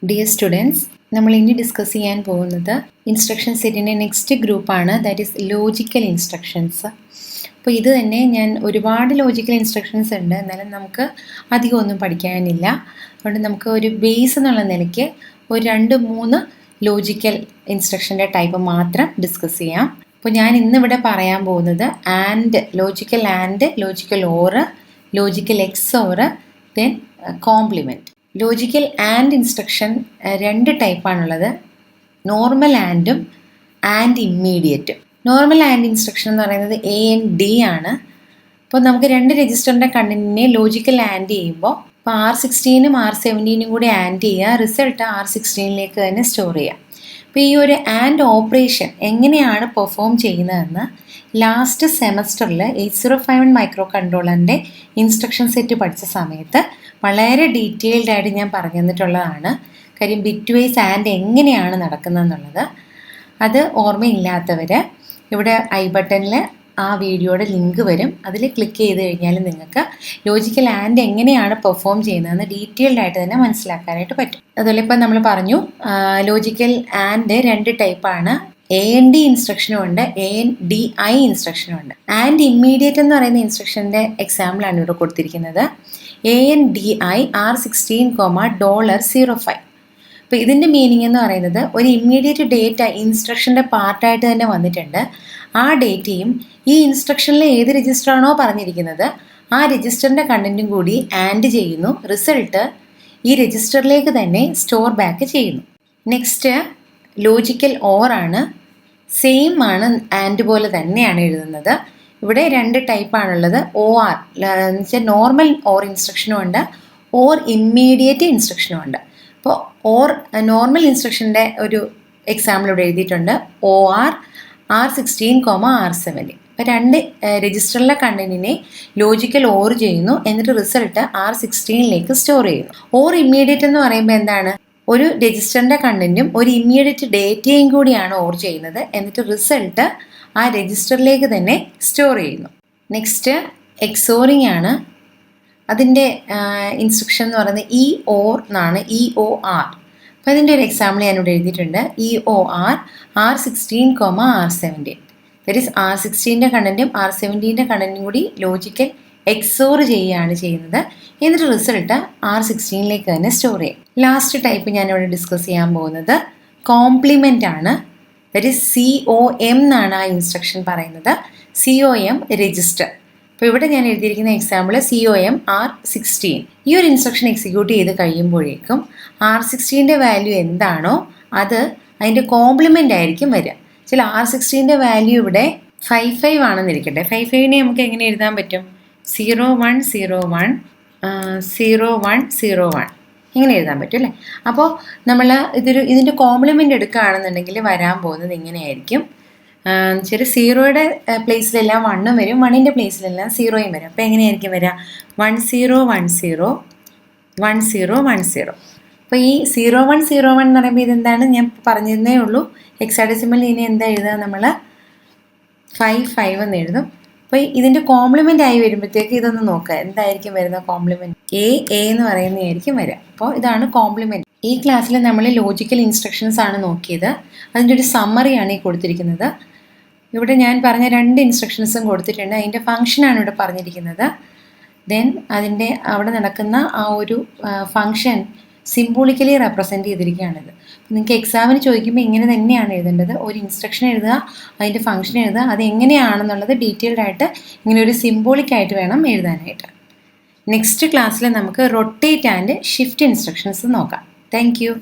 Dear students, നമ്മൾ ഇനി discuss ചെയ്യാൻ പോകുന്നത് ഇൻസ്ട്രക്ഷൻ സെറ്റിൻ്റെ നെക്സ്റ്റ് ഗ്രൂപ്പാണ്, ദാറ്റ് ഈസ് ലോജിക്കൽ ഇൻസ്ട്രക്ഷൻസ്. അപ്പോൾ ഇത് തന്നെ ഞാൻ ഒരുപാട് ലോജിക്കൽ ഇൻസ്ട്രക്ഷൻസ് ഉണ്ട്, എന്നാലും നമുക്ക് അധികം ഒന്നും പഠിക്കാനില്ല. അതുകൊണ്ട് നമുക്ക് ഒരു ബേസ് എന്നുള്ള നിലയ്ക്ക് ഒരു 2-3 ലോജിക്കൽ ഇൻസ്ട്രക്ഷൻ്റെ ടൈപ്പ് മാത്രം ഡിസ്കസ് ചെയ്യാം. അപ്പോൾ ഞാൻ ഇന്നിവിടെ പറയാൻ പോകുന്നത് logical or, logical x or, then complement. Logical and instruction 2 ടൈപ്പാണുള്ളത്, നോർമൽ ആൻഡും ആൻഡ് ഇമ്മീഡിയറ്റും. നോർമൽ ആൻഡ് ഇൻസ്ട്രക്ഷൻ എന്ന് പറയുന്നത് A and D ആണ്. അപ്പോൾ നമുക്ക് 2 രജിസ്റ്ററിൻ്റെ കണ്ടന്റിനെ ലോജിക്കൽ ആൻഡ് ചെയ്യുമ്പോൾ ഇപ്പോൾ R16ഉം R17ഉം കൂടി ആൻഡ് ചെയ്യുക, റിസൾട്ട് R16ലേക്ക് തന്നെ സ്റ്റോർ ചെയ്യുക. അപ്പോൾ ഈ ഒരു ആൻഡ് ഓപ്പറേഷൻ എങ്ങനെയാണ് പെർഫോം ചെയ്യുന്നതെന്ന് ലാസ്റ്റ് സെമസ്റ്ററിൽ 8051 മൈക്രോ കൺട്രോളറിൻ്റെ ഇൻസ്ട്രക്ഷൻ സെറ്റ് പഠിച്ച സമയത്ത് വളരെ ഡീറ്റെയിൽഡ് ആയിട്ട് ഞാൻ പറഞ്ഞു തന്നിട്ടുള്ളതാണ്. കാര്യം ബിറ്റ് വൈസ് ആൻഡ് എങ്ങനെയാണ് നടക്കുന്നതെന്നുള്ളത് അത് ഓർമ്മയില്ലാത്തവർ ഇവിടെ ഐ ബട്ടണിൽ ആ വീഡിയോയുടെ ലിങ്ക് വരും, അതിൽ ക്ലിക്ക് ചെയ്ത് കഴിഞ്ഞാൽ നിങ്ങൾക്ക് ലോജിക്കൽ ആൻഡ് എങ്ങനെയാണ് പെർഫോം ചെയ്യുന്നതെന്ന് ഡീറ്റെയിൽഡ് ആയിട്ട് തന്നെ മനസ്സിലാക്കാനായിട്ട് പറ്റും. അതുപോലെ ഇപ്പം നമ്മൾ പറഞ്ഞു ലോജിക്കൽ ആൻഡ് 2 ടൈപ്പാണ്, AND ഇൻസ്ട്രക്ഷനും ഉണ്ട്, ANDI ഇൻസ്ട്രക്ഷനും ഉണ്ട്. ആൻഡ് ഇമ്മീഡിയറ്റ് എന്ന് പറയുന്ന ഇൻസ്ട്രക്ഷൻ്റെ എക്സാമ്പിളാണ് ഇവിടെ കൊടുത്തിരിക്കുന്നത്. ANDI R16,$05. അപ്പോൾ ഇതിൻ്റെ മീനിങ് എന്ന് പറയുന്നത് ഒരു ഇമ്മീഡിയറ്റ് ഡേറ്റ ഇൻസ്ട്രക്ഷൻ്റെ പാർട്ടായിട്ട് തന്നെ വന്നിട്ടുണ്ട്. ആ ഡേറ്റയും ഈ ഇൻസ്ട്രക്ഷനിൽ ഏത് രജിസ്റ്ററാണോ പറഞ്ഞിരിക്കുന്നത് ആ രജിസ്റ്ററിൻ്റെ കണ്ടൻറ്റും കൂടി ആൻഡ് ചെയ്യുന്നു, റിസൾട്ട് ഈ രജിസ്റ്ററിലേക്ക് തന്നെ സ്റ്റോർ ബാക്ക് ചെയ്യുന്നു. നെക്സ്റ്റ് ലോജിക്കൽ ഓർ ആണ്, സെയിം ആണ്, ആൻഡ് പോലെ തന്നെയാണ് എഴുതുന്നത്. ഇവിടെ 2 ടൈപ്പാണുള്ളത്, OR എന്ന് വെച്ചാൽ നോർമൽ ഓർ ഇൻസ്ട്രക്ഷനും ഉണ്ട്, ഓർ ഇമ്മീഡിയറ്റ് ഇൻസ്ട്രക്ഷനും ഉണ്ട്. അപ്പോൾ ഓർ നോർമൽ ഇൻസ്ട്രക്ഷൻ്റെ ഒരു എക്സാമ്പിൾ ഇവിടെ എഴുതിയിട്ടുണ്ട്, OR R16,R17. അപ്പോൾ 2 രജിസ്റ്ററിലെ കണ്ടന്റിനെ ലോജിക്കൽ ഓർ ചെയ്യുന്നു, എന്നിട്ട് റിസൾട്ട് R16ലേക്ക് സ്റ്റോർ ചെയ്യുന്നു. ഓർ ഇമ്മീഡിയറ്റ് എന്ന് പറയുമ്പോൾ എന്താണ്, ഒരു രജിസ്റ്ററിൻ്റെ കണ്ടന്റും ഒരു ഇമ്മീഡിയറ്റ് ഡേറ്റയും കൂടിയാണ് ഓർ ചെയ്യുന്നത്, എന്നിട്ട് റിസൾട്ട് ആ രജിസ്റ്ററിലേക്ക് തന്നെ സ്റ്റോർ ചെയ്യുന്നു. നെക്സ്റ്റ് എക്സോറിങ് ആണ്, അതിൻ്റെ ഇൻസ്ട്രക്ഷൻ എന്ന് പറയുന്നത് EOR എന്നാണ്, EOR. അപ്പോൾ അതിൻ്റെ ഒരു എക്സാമ്പിൾ ഞാനിവിടെ എഴുതിയിട്ടുണ്ട്, EOR R16,R17. ദാറ്റ് ഈസ് R16ൻ്റെ കണ്ടൻറ്റും R17ൻ്റെ കണ്ടൻറ്റും കൂടി ലോജിക്കൽ എക്സോർ ചെയ്യുകയാണ് ചെയ്യുന്നത്, എന്നിട്ട് റിസൾട്ട് R16ലേക്ക് തന്നെ സ്റ്റോർ ചെയ്യും. ലാസ്റ്റ് ടൈപ്പ് ഞാനിവിടെ ഡിസ്കസ് ചെയ്യാൻ പോകുന്നത് കോംപ്ലിമെൻ്റ് ആണ്. ദാറ്റ് ഈസ് COM എന്നാണ് ആ ഇൻസ്ട്രക്ഷൻ പറയുന്നത്, COM രജിസ്റ്റർ. അപ്പോൾ ഇവിടെ ഞാൻ എഴുതിയിരിക്കുന്ന എക്സാമ്പിൾ COM R16. ഈ ഒരു ഇൻസ്ട്രക്ഷൻ എക്സിക്യൂട്ട് ചെയ്ത് കഴിയുമ്പോഴേക്കും R16ൻ്റെ വാല്യൂ എന്താണോ അത് അതിൻ്റെ കോംപ്ലിമെൻ്റ് ആയിരിക്കും വരിക. ചില R16ൻ്റെ വാല്യൂ ഇവിടെ 55 ആണെന്നിരിക്കട്ടെ, 55നെ നമുക്ക് എങ്ങനെ എഴുതാൻ പറ്റും, 0101 0101 ഇങ്ങനെ എഴുതാൻ പറ്റും അല്ലേ. അപ്പോൾ നമ്മൾ ഇതിൻ്റെ കോംപ്ലിമെൻ്റ് എടുക്കുകയാണെന്നുണ്ടെങ്കിൽ വരാൻ പോകുന്നത് ഇങ്ങനെയായിരിക്കും. ചെറിയ 0യുടെ പ്ലേസിലെല്ലാം 1 വരും, 1ൻ്റെ പ്ലേസിലെല്ലാം 0യും വരും. അപ്പോൾ എങ്ങനെയായിരിക്കും വരിക, 1010 1010. അപ്പോൾ ഈ 0101 എന്ന് പറയുമ്പോൾ ഇതെന്താണ് ഞാൻ പറഞ്ഞിരുന്നേ ഉള്ളൂ, ഹെക്സാഡെസിമലിൽ ഇനി എന്താ എഴുതുക, നമ്മൾ 55 എന്ന് എഴുതും. അപ്പോൾ ഇതിൻ്റെ കോംപ്ലിമെൻ്റ് ആയി വരുമ്പോഴത്തേക്ക് ഇതൊന്ന് നോക്കുക, എന്തായിരിക്കും വരുന്ന കോംപ്ലിമെൻറ്റ്, A എന്ന് പറയുന്നതായിരിക്കും വരിക. അപ്പോൾ ഇതാണ് കോംപ്ലിമെൻറ്റ്. ഈ ക്ലാസ്സിൽ നമ്മൾ ലോജിക്കൽ ഇൻസ്ട്രക്ഷൻസ് ആണ് നോക്കിയത്, അതിൻ്റെ ഒരു സമ്മറിയാണ് ഈ കൊടുത്തിരിക്കുന്നത്. ഇവിടെ ഞാൻ പറഞ്ഞ 2 ഇൻസ്ട്രക്ഷൻസും കൊടുത്തിട്ടുണ്ട്, അതിൻ്റെ ഫംഗ്ഷനാണ് ഇവിടെ പറഞ്ഞിരിക്കുന്നത്. ദെൻ അതിൻ്റെ അവിടെ നടക്കുന്ന ആ ഒരു ഫംഗ്ഷൻ സിംബോളിക്കലി റെപ്രസെൻറ്റ് ചെയ്തിരിക്കുകയാണിത്. നിങ്ങൾക്ക് എക്സാമിന് ചോദിക്കുമ്പോൾ ഇങ്ങനെ തന്നെയാണ് എഴുതേണ്ടത്, ഒരു ഇൻസ്ട്രക്ഷൻ എഴുതുക, അതിൻ്റെ ഫംഗ്ഷൻ എഴുതുക, അത് എങ്ങനെയാണെന്നുള്ളത് ഡീറ്റെയിൽഡ് ആയിട്ട് ഇങ്ങനെ ഒരു സിംബോളിക്കായിട്ട് വേണം എഴുതാനായിട്ട്. നെക്സ്റ്റ് ക്ലാസ്സിൽ നമുക്ക് റൊട്ടേറ്റ് ആൻഡ് ഷിഫ്റ്റ് ഇൻസ്ട്രക്ഷൻസ് നോക്കാം. Thank you.